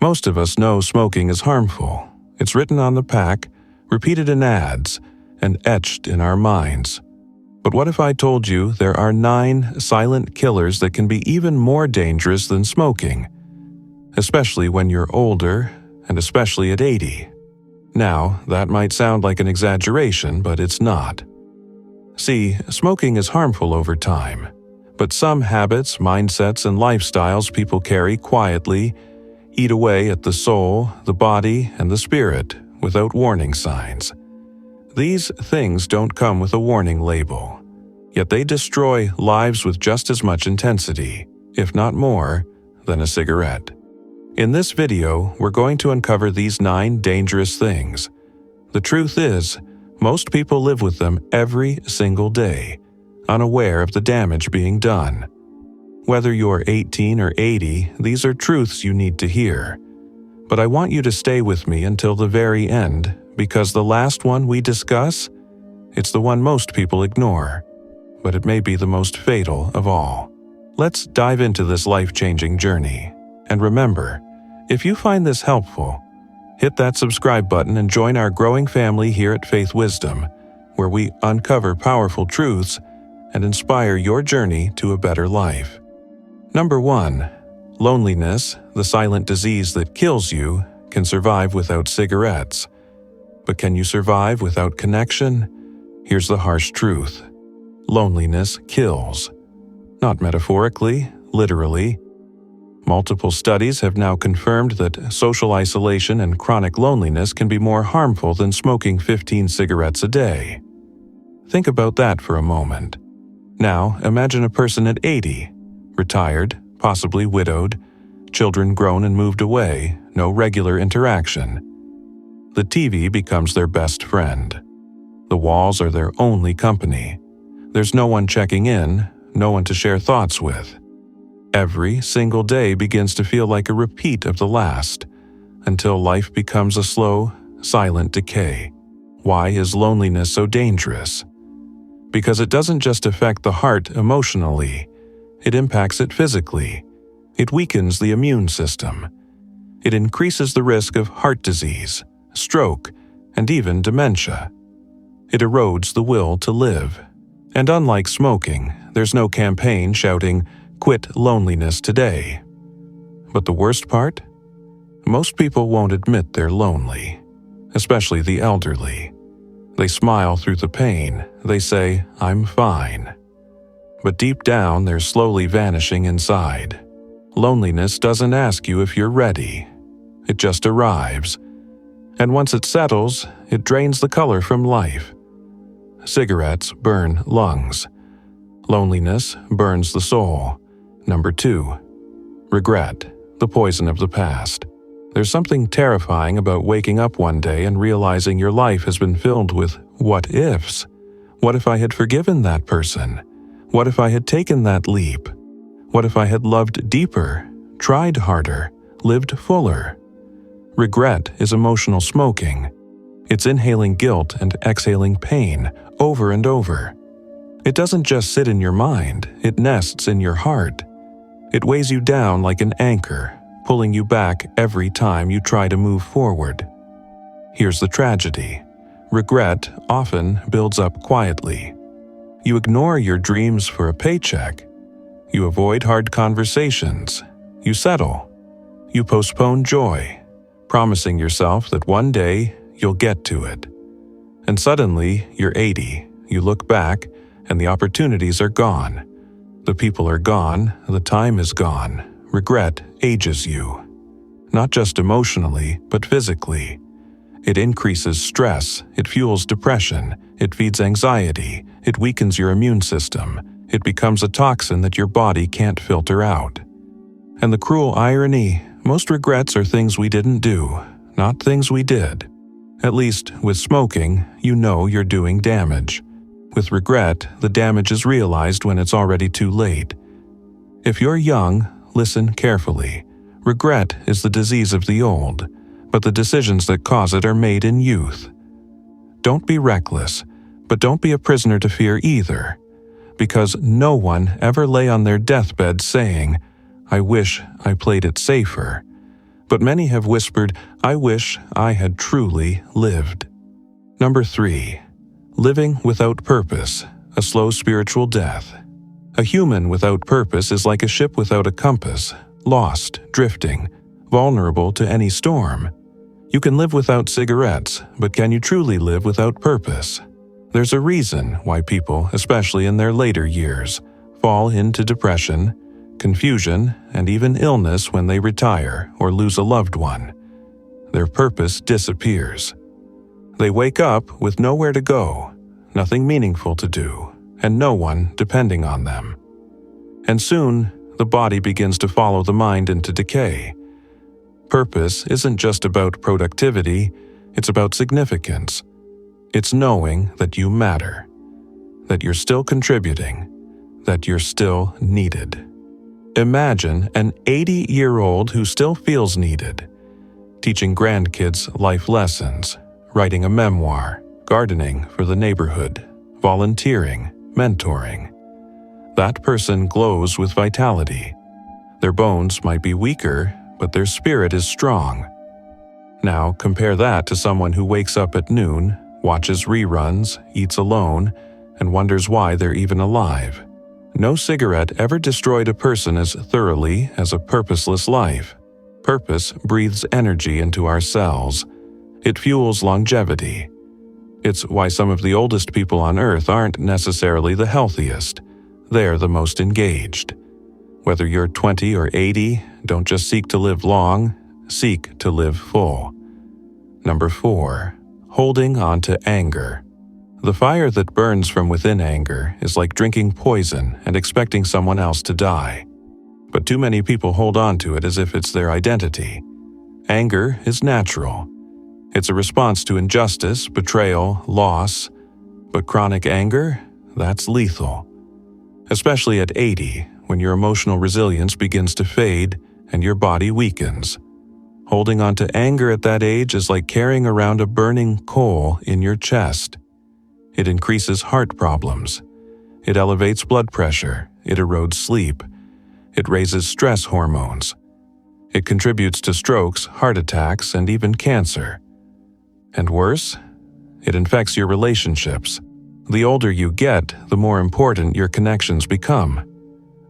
Most of us know smoking is harmful. It's written on the pack, repeated in ads, and etched in our minds. But what if I told you there are 9 silent killers that can be even more dangerous than smoking? Especially when you're older, and especially at 80. Now, that might sound like an exaggeration, but it's not. See, smoking is harmful over time, but some habits, mindsets, and lifestyles people carry quietly eat away at the soul, the body, and the spirit without warning signs. These things don't come with a warning label, yet they destroy lives with just as much intensity, if not more, than a cigarette. In this video, we're going to uncover these 9 dangerous things. The truth is, most people live with them every single day, unaware of the damage being done. Whether you're 18 or 80, these are truths you need to hear. But I want you to stay with me until the very end, because the last one we discuss, it's the one most people ignore, but it may be the most fatal of all. Let's dive into this life-changing journey. And remember, if you find this helpful, hit that subscribe button and join our growing family here at Faith Wisdom, where we uncover powerful truths and inspire your journey to a better life. Number 1. Loneliness, the silent disease that kills you, can survive without cigarettes. But can you survive without connection? Here's the harsh truth. Loneliness kills. Not metaphorically, literally. Multiple studies have now confirmed that social isolation and chronic loneliness can be more harmful than smoking 15 cigarettes a day. Think about that for a moment. Now, imagine a person at 80, retired, possibly widowed, children grown and moved away, no regular interaction. The TV becomes their best friend. The walls are their only company. There's no one checking in, no one to share thoughts with. Every single day begins to feel like a repeat of the last, until life becomes a slow, silent decay. Why is loneliness so dangerous? Because it doesn't just affect the heart emotionally, it impacts it physically. It weakens the immune system. It increases the risk of heart disease, stroke, and even dementia. It erodes the will to live. And unlike smoking, there's no campaign shouting, "Quit loneliness today." But the worst part? Most people won't admit they're lonely, especially the elderly. They smile through the pain. They say, "I'm fine." But deep down, they're slowly vanishing inside. Loneliness doesn't ask you if you're ready. It just arrives. And once it settles, it drains the color from life. Cigarettes burn lungs. Loneliness burns the soul. Number 2. Regret, the poison of the past. There's something terrifying about waking up one day and realizing your life has been filled with what-ifs. What if I had forgiven that person? What if I had taken that leap? What if I had loved deeper, tried harder, lived fuller? Regret is emotional smoking. It's inhaling guilt and exhaling pain over and over. It doesn't just sit in your mind, it nests in your heart. It weighs you down like an anchor, pulling you back every time you try to move forward. Here's the tragedy. Regret often builds up quietly. You ignore your dreams for a paycheck. You avoid hard conversations. You settle. You postpone joy, promising yourself that one day you'll get to it. And suddenly, you're 80. You look back, and the opportunities are gone. The people are gone. The time is gone. Regret ages you. Not just emotionally, but physically. It increases stress. It fuels depression. It feeds anxiety. It weakens your immune system. It becomes a toxin that your body can't filter out. And the cruel irony, most regrets are things we didn't do, not things we did. At least, with smoking, you know you're doing damage. With regret, the damage is realized when it's already too late. If you're young, listen carefully. Regret is the disease of the old, but the decisions that cause it are made in youth. Don't be reckless, but don't be a prisoner to fear either, because no one ever lay on their deathbed saying, "I wish I played it safer." But many have whispered, "I wish I had truly lived." Number 3. Living without purpose, a slow spiritual death. A human without purpose is like a ship without a compass, lost, drifting, vulnerable to any storm. You can live without cigarettes, but can you truly live without purpose? There's a reason why people, especially in their later years, fall into depression, confusion, and even illness when they retire or lose a loved one. Their purpose disappears. They wake up with nowhere to go, nothing meaningful to do, and no one depending on them. And soon, the body begins to follow the mind into decay. Purpose isn't just about productivity, it's about significance. It's knowing that you matter, that you're still contributing, that you're still needed. Imagine an 80-year-old who still feels needed, teaching grandkids life lessons, writing a memoir, gardening for the neighborhood, volunteering, mentoring. That person glows with vitality. Their bones might be weaker, but their spirit is strong. Now compare that to someone who wakes up at noon, watches reruns, eats alone, and wonders why they're even alive. No cigarette ever destroyed a person as thoroughly as a purposeless life. Purpose breathes energy into our cells. It fuels longevity. It's why some of the oldest people on Earth aren't necessarily the healthiest. They're the most engaged. Whether you're 20 or 80, don't just seek to live long, seek to live full. Number 4. Holding on to anger. The fire that burns from within anger is like drinking poison and expecting someone else to die. But too many people hold on to it as if it's their identity. Anger is natural. It's a response to injustice, betrayal, loss. But chronic anger, that's lethal. Especially at 80, when your emotional resilience begins to fade and your body weakens. Holding on to anger at that age is like carrying around a burning coal in your chest. It increases heart problems. It elevates blood pressure. It erodes sleep. It raises stress hormones. It contributes to strokes, heart attacks, and even cancer. And worse, it infects your relationships. The older you get, the more important your connections become.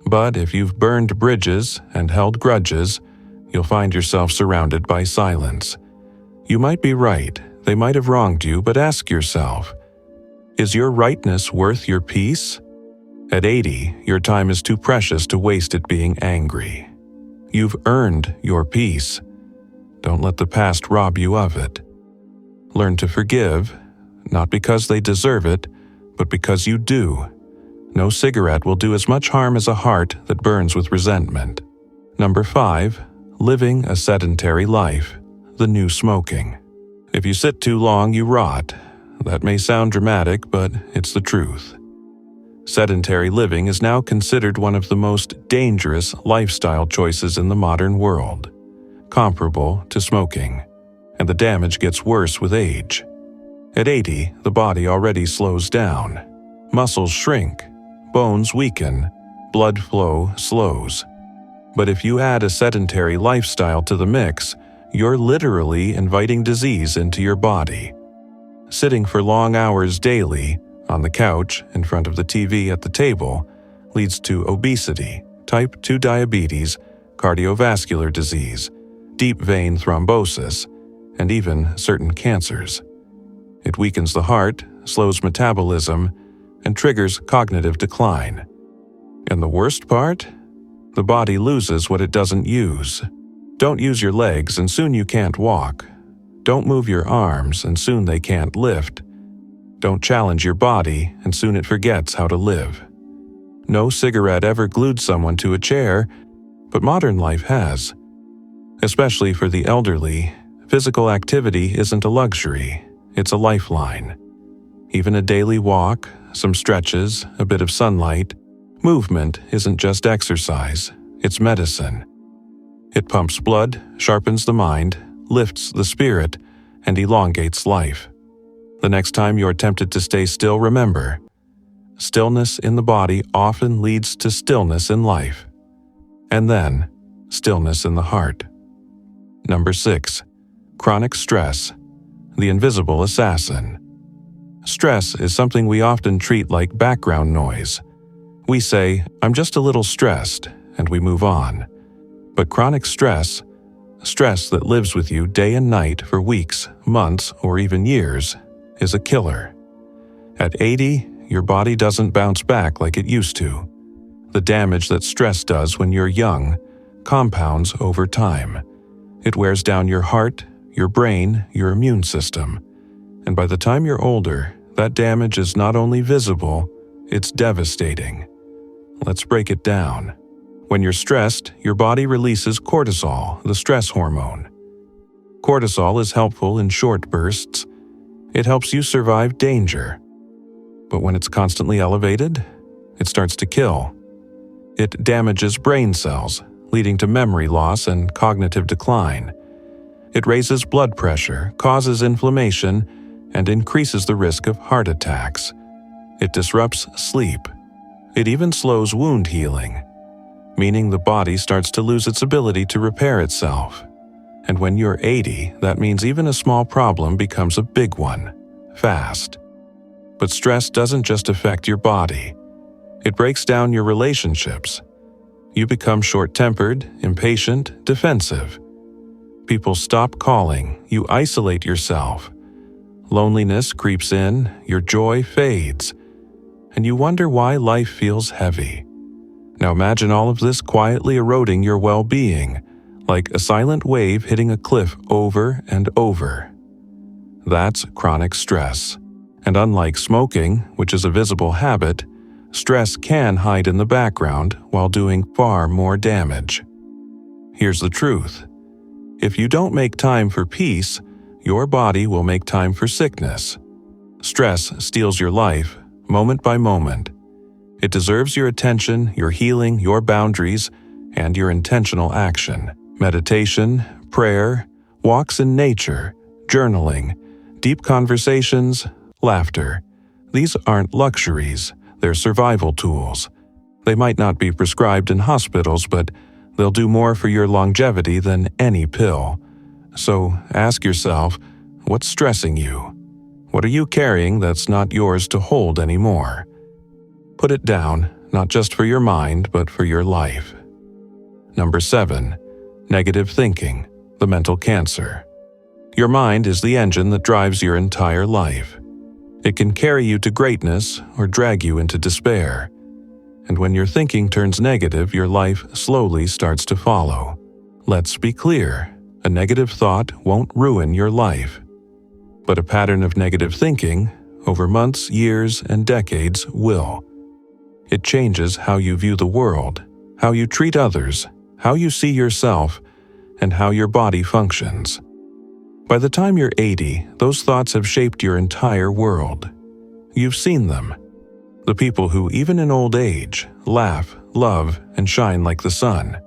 But if you've burned bridges and held grudges, you'll find yourself surrounded by silence. You might be right, they might have wronged you, but ask yourself, is your rightness worth your peace? At 80, your time is too precious to waste it being angry. You've earned your peace. Don't let the past rob you of it. Learn to forgive, not because they deserve it, but because you do. No cigarette will do as much harm as a heart that burns with resentment. Number 5. Living a sedentary life. The new smoking. If you sit too long, you rot. That may sound dramatic, but it's the truth. Sedentary living is now considered one of the most dangerous lifestyle choices in the modern world, comparable to smoking, and the damage gets worse with age. At 80, the body already slows down. Muscles shrink, bones weaken, blood flow slows. But if you add a sedentary lifestyle to the mix, you're literally inviting disease into your body. Sitting for long hours daily, on the couch, in front of the TV at the table, leads to obesity, type 2 diabetes, cardiovascular disease, deep vein thrombosis, and even certain cancers. It weakens the heart, slows metabolism, and triggers cognitive decline. And the worst part? The body loses what it doesn't use. Don't use your legs and soon you can't walk. Don't move your arms and soon they can't lift. Don't challenge your body and soon it forgets how to live. No cigarette ever glued someone to a chair, but modern life has. Especially for the elderly, physical activity isn't a luxury, it's a lifeline. Even a daily walk, some stretches, a bit of sunlight, movement isn't just exercise, it's medicine. It pumps blood, sharpens the mind, lifts the spirit, and elongates life. The next time you're tempted to stay still, remember, stillness in the body often leads to stillness in life, and then stillness in the heart. Number 6. Chronic stress, the invisible assassin. Stress is something we often treat like background noise. We say, "I'm just a little stressed," and we move on. But chronic stress that lives with you day and night for weeks, months, or even years, is a killer. At 80, your body doesn't bounce back like it used to. The damage that stress does when you're young compounds over time. It wears down your heart, your brain, your immune system. And by the time you're older, that damage is not only visible, it's devastating. Let's break it down. When you're stressed, your body releases cortisol, the stress hormone. Cortisol is helpful in short bursts. It helps you survive danger. But when it's constantly elevated, it starts to kill. It damages brain cells, leading to memory loss and cognitive decline. It raises blood pressure, causes inflammation, and increases the risk of heart attacks. It disrupts sleep. It even slows wound healing, meaning the body starts to lose its ability to repair itself. And when you're 80, that means even a small problem becomes a big one, fast. But stress doesn't just affect your body. It breaks down your relationships. You become short-tempered, impatient, defensive. People stop calling, you isolate yourself. Loneliness creeps in, your joy fades, and you wonder why life feels heavy. Now imagine all of this quietly eroding your well-being, like a silent wave hitting a cliff over and over. That's chronic stress. And unlike smoking, which is a visible habit, stress can hide in the background while doing far more damage. Here's the truth. If you don't make time for peace, your body will make time for sickness. Stress steals your life, moment by moment. It deserves your attention, your healing, your boundaries, and your intentional action. Meditation, prayer, walks in nature, journaling, deep conversations, laughter. These aren't luxuries, they're survival tools. They might not be prescribed in hospitals, but they'll do more for your longevity than any pill. So ask yourself, what's stressing you? What are you carrying that's not yours to hold anymore? Put it down, not just for your mind, but for your life. Number 7. Negative thinking, the mental cancer. Your mind is the engine that drives your entire life. It can carry you to greatness or drag you into despair. And when your thinking turns negative, your life slowly starts to follow. Let's be clear, a negative thought won't ruin your life. But a pattern of negative thinking, over months, years, and decades, will. It changes how you view the world, how you treat others, how you see yourself, and how your body functions. By the time you're 80, those thoughts have shaped your entire world. You've seen them. The people who, even in old age, laugh, love, and shine like the sun.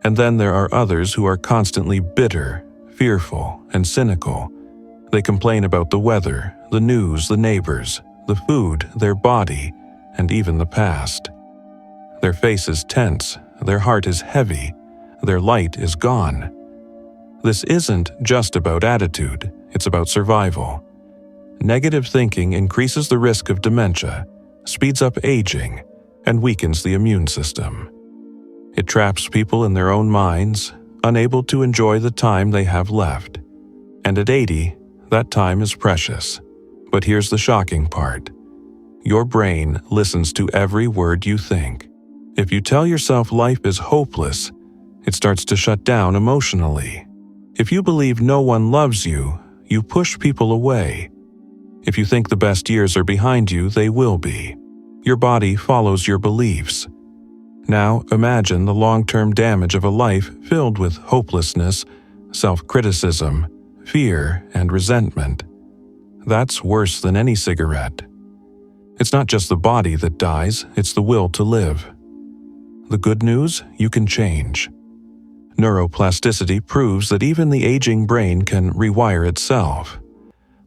And then there are others who are constantly bitter, fearful, and cynical. They complain about the weather, the news, the neighbors, the food, their body, and even the past. Their face is tense, their heart is heavy, their light is gone. This isn't just about attitude, it's about survival. Negative thinking increases the risk of dementia, speeds up aging, and weakens the immune system. It traps people in their own minds, unable to enjoy the time they have left. And at 80, that time is precious. But here's the shocking part. Your brain listens to every word you think. If you tell yourself life is hopeless, it starts to shut down emotionally. If you believe no one loves you, you push people away. If you think the best years are behind you, they will be. Your body follows your beliefs. Now imagine the long-term damage of a life filled with hopelessness, self-criticism, fear, and resentment. That's worse than any cigarette. It's not just the body that dies, it's the will to live. The good news, you can change. Neuroplasticity proves that even the aging brain can rewire itself.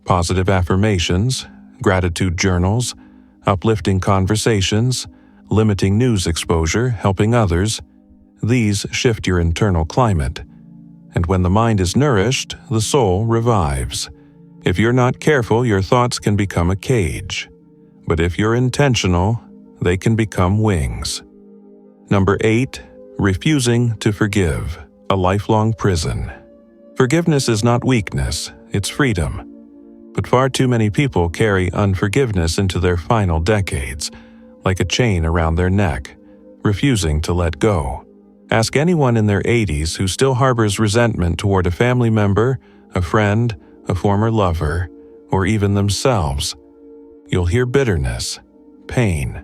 Positive affirmations, gratitude journals, uplifting conversations, limiting news exposure, helping others, these shift your internal climate. And when the mind is nourished, the soul revives. If you're not careful, your thoughts can become a cage. But if you're intentional, they can become wings. Number 8, refusing to forgive, a lifelong prison. Forgiveness is not weakness, it's freedom. But far too many people carry unforgiveness into their final decades, like a chain around their neck, refusing to let go. Ask anyone in their 80s who still harbors resentment toward a family member, a friend, a former lover, or even themselves. You'll hear bitterness, pain.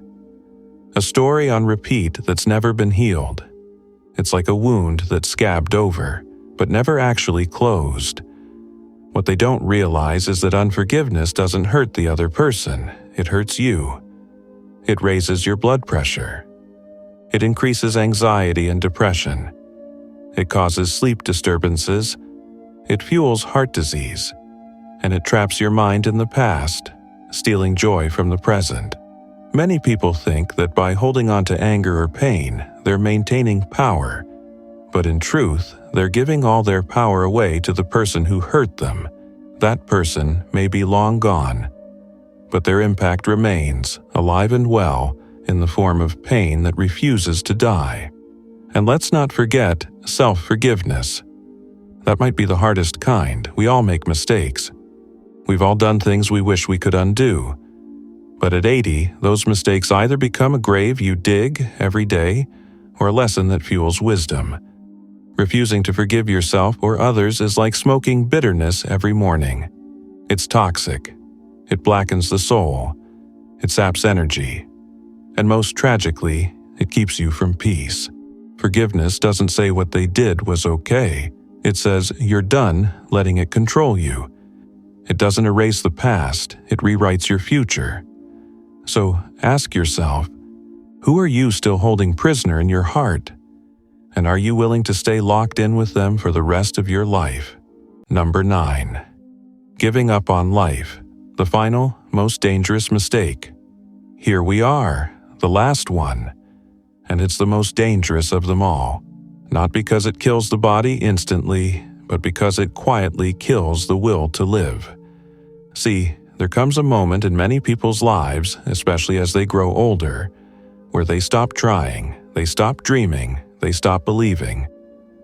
A story on repeat that's never been healed. It's like a wound that's scabbed over, but never actually closed. What they don't realize is that unforgiveness doesn't hurt the other person, it hurts you. It raises your blood pressure. It increases anxiety and depression. It causes sleep disturbances. It fuels heart disease. And it traps your mind in the past, stealing joy from the present. Many people think that by holding on to anger or pain, they're maintaining power. But in truth, they're giving all their power away to the person who hurt them. That person may be long gone, but their impact remains, alive and well, in the form of pain that refuses to die. And let's not forget self-forgiveness. That might be the hardest kind. We all make mistakes. We've all done things we wish we could undo. But at 80, those mistakes either become a grave you dig every day, or a lesson that fuels wisdom. Refusing to forgive yourself or others is like smoking bitterness every morning. It's toxic. It blackens the soul. It saps energy. And most tragically, it keeps you from peace. Forgiveness doesn't say what they did was okay. It says you're done letting it control you. It doesn't erase the past, it rewrites your future. So ask yourself, who are you still holding prisoner in your heart? And are you willing to stay locked in with them for the rest of your life? Number 9. Giving up on life, the final, most dangerous mistake. Here we are, the last one. And it's the most dangerous of them all. Not because it kills the body instantly, but because it quietly kills the will to live. See, there comes a moment in many people's lives, especially as they grow older, where they stop trying, they stop dreaming, they stop believing.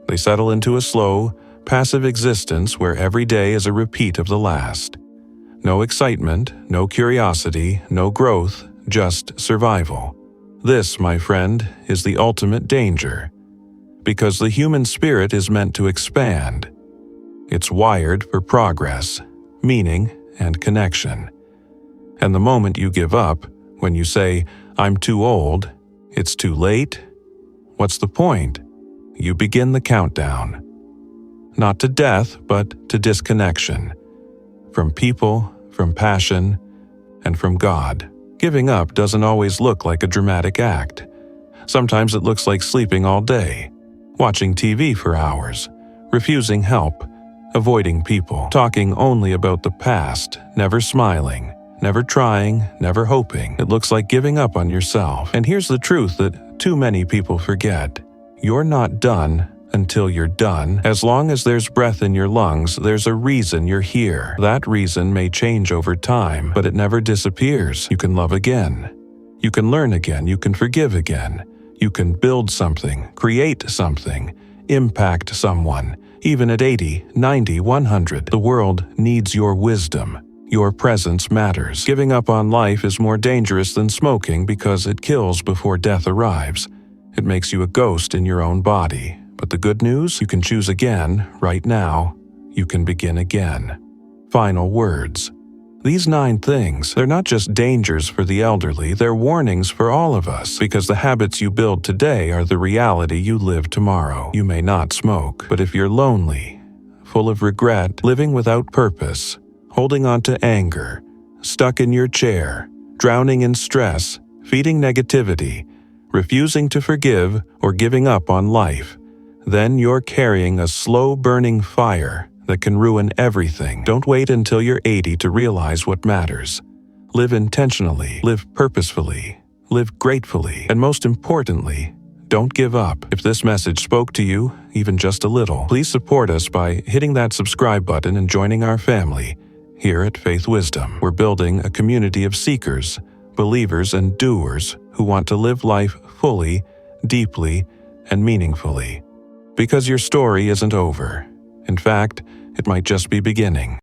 They settle into a slow, passive existence where every day is a repeat of the last. No excitement, no curiosity, no growth, just survival. This, my friend, is the ultimate danger. Because the human spirit is meant to expand. It's wired for progress, meaning, and connection. And the moment you give up, when you say, "I'm too old," it's too late. What's the point? You begin the countdown. Not to death, but to disconnection. From people, from passion, and from God. Giving up doesn't always look like a dramatic act. Sometimes it looks like sleeping all day, watching TV for hours, refusing help, avoiding people, talking only about the past, never smiling, never trying, never hoping. It looks like giving up on yourself. And here's the truth that too many people forget. You're not done until you're done. As long as there's breath in your lungs, there's a reason you're here. That reason may change over time, but it never disappears. You can love again. You can learn again. You can forgive again. You can build something, create something, impact someone. Even at 80, 90, 100, the world needs your wisdom. Your presence matters. Giving up on life is more dangerous than smoking because it kills before death arrives. It makes you a ghost in your own body. But the good news, you can choose again, right now. You can begin again. Final words. These 9 things, they're not just dangers for the elderly, they're warnings for all of us, because the habits you build today are the reality you live tomorrow. You may not smoke, but if you're lonely, full of regret, living without purpose, holding on to anger, stuck in your chair, drowning in stress, feeding negativity, refusing to forgive, or giving up on life, then you're carrying a slow-burning fire that can ruin everything. Don't wait until you're 80 to realize what matters. Live intentionally, live purposefully, live gratefully, and most importantly, Don't give up. If this message spoke to you, even just a little, please support us by hitting that subscribe button and joining our family. Here at Faith Wisdom, we're building a community of seekers, believers, and doers who want to live life fully, deeply, and meaningfully. Because your story isn't over. In fact, it might just be beginning.